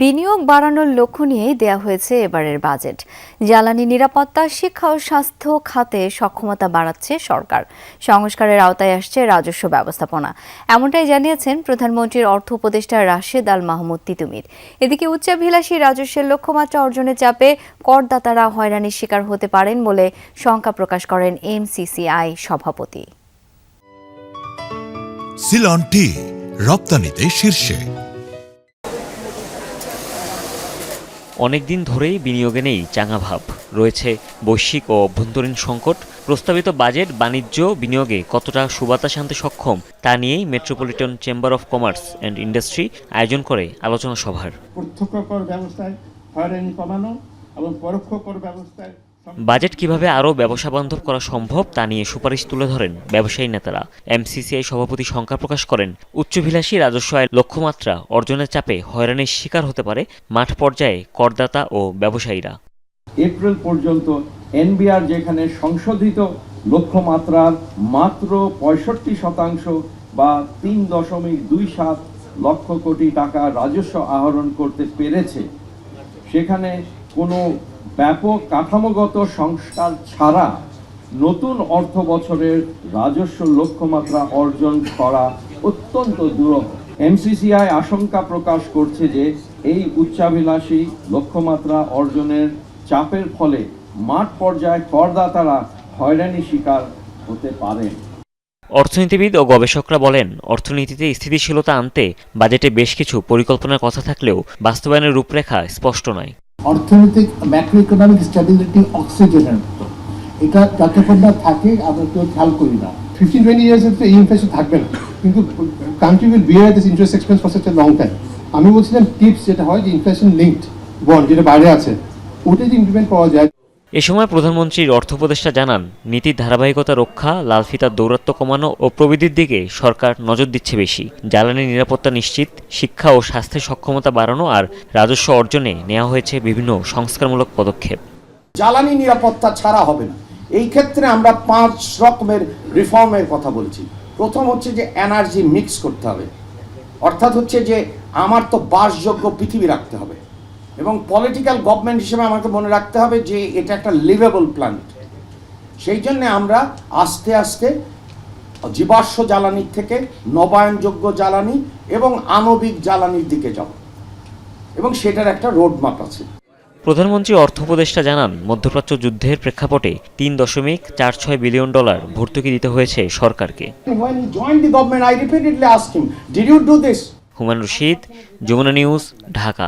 বিনিয়োগ বাড়ানোর লক্ষ্য নিয়েই দেয়া হয়েছে এবারের বাজেট। জ্বালানি নিরাপত্তা, শিক্ষা ও স্বাস্থ্য খাতে সক্ষমতা বাড়াচ্ছে সরকার। সংস্কারের আওতায় আসছে রাজস্ব ব্যবস্থাপনা, এমনটাই জানিয়েছেন প্রধানমন্ত্রীর অর্থ উপদেষ্টা রাশেদ আল মাহমুদ তিতুমির। এদিকে উচ্চাভিলাষী রাজস্বের লক্ষ্যমাত্রা অর্জনের চাপে করদাতারা হয়রানির শিকার হতে পারেন বলে শঙ্কা প্রকাশ করেন এমসিসিআই সভাপতি। সিলন টি রপ্তানিতে শীর্ষে। অনেকদিন ধরেই বিনিয়োগে নেই চাঙা ভাব, রয়েছে বৈশ্বিক ও অভ্যন্তরীণ সংকট। প্রস্তাবিত বাজেট বাণিজ্য বিনিয়োগে কতটা সুবাতাস আনতে সক্ষম তা নিয়েই metropolitan chamber of commerce and industry আয়োজন করে আলোচনা সভার। প্রত্যক্ষ কর ব্যবস্থায় হয়রানি কমানো এবং পরোক্ষ কর ব্যবস্থায় বাজেট কিভাবে আরও ব্যবসা বান্ধব করা সম্ভব তা নিয়ে সুপারিশ তুলে ধরেন ব্যবসায়ী নেতারা। এমসিসিআই সভাপতি শঙ্কা প্রকাশ করেন, উচ্চাভিলাষী রাজস্ব আয়ের লক্ষ্যমাত্রা অর্জনের চাপে হয়রানির শিকার হতে পারে মাঠ পর্যায়ে করদাতা ও ব্যবসায়ীরা। এপ্রিল পর্যন্ত এনবিআর যেখানে সংশোধিত লক্ষ্যমাত্রার মাত্র 65% বা 3.27 লক্ষ কোটি টাকা রাজস্ব আহরণ করতে পেরেছে, সেখানে কোনো ব্যাপক কাঠামোগত সংস্কার ছাড়া নতুন অর্থ বছরের রাজস্ব লক্ষ্যমাত্রা অর্জন করা অত্যন্ত দুরূহ। এমসিসিআই আশঙ্কা প্রকাশ করছে যে এই উচ্চাভিলাষী লক্ষ্যমাত্রা অর্জনের চাপের ফলে মাঠ পর্যায়ে করদাতারা হয়রানির শিকার হতে পারেন। অর্থনীতিবিদ ও গবেষকরা বলেন, অর্থনীতিতে স্থিতিশীলতা আনতে বাজেটে বেশ কিছু পরিকল্পনার কথা থাকলেও বাস্তবায়নের রূপরেখা স্পষ্ট নয়। অর্থনৈতিক ম্যাক্রো ইকোনমিক স্ট্যাবিলিটি অক্সিজেনের মতো, এটা যতক্ষণ না থাকে আমরা কেউ খেয়াল করি না। 15-20 ইয়ার্স এই ইনফ্লেশন থাকবে না, কিন্তু country will bear this interest expense for such a long time. আমি বলছিলাম টিপস যেটা হয় যে ইনফ্লেশন লিঙ্কড বন্ড যেটা বাইরে আছে, ওটা যদি ইমপ্লিমেন্ট করা যায়। এ সময় প্রধানমন্ত্রীর অর্থ উপদেষ্টা জানান, নীতির ধারাবাহিকতা রক্ষা, লাল ফিতার দৌরাত্ম্য কমানো ও প্রবৃদ্ধির দিকে সরকার নজর দিচ্ছে বেশি। জ্বালানি নিরাপত্তা নিশ্চিত, শিক্ষা ও স্বাস্থ্যের সক্ষমতা বাড়ানো আর রাজস্ব অর্জনে নেওয়া হয়েছে বিভিন্ন সংস্কারমূলক পদক্ষেপ। জ্বালানি নিরাপত্তা ছাড়া হবে না। এই ক্ষেত্রে আমরা 5 রকমের রিফর্মের কথা বলছি। প্রথম হচ্ছে যে এনার্জি মিক্স করতে হবে, অর্থাৎ হচ্ছে যে আমার তো বাসযোগ্য পৃথিবী রাখতে হবে এবং পলিটিক্যাল গভর্নমেন্ট হিসেবে আমাকে মনে রাখতে হবে যে এটা একটা লিভেবল প্ল্যানেট। সেই জন্য আমরা আস্তে আস্তে জীবাশ্ম জ্বালানির থেকে নবায়নযোগ্য জ্বালানি এবং আণবিক জ্বালানির দিকে যাব এবং সেটার একটা রোডম্যাপ আছে। প্রধানমন্ত্রী অর্থ উপদেষ্টা জানান, মধ্যপ্রাচ্য যুদ্ধের প্রেক্ষাপটে $3.46 বিলিয়ন ভর্তুকি দিতে হয়েছে সরকারকে। হুমায়ুন রশিদ, যমুনা নিউজ, ঢাকা।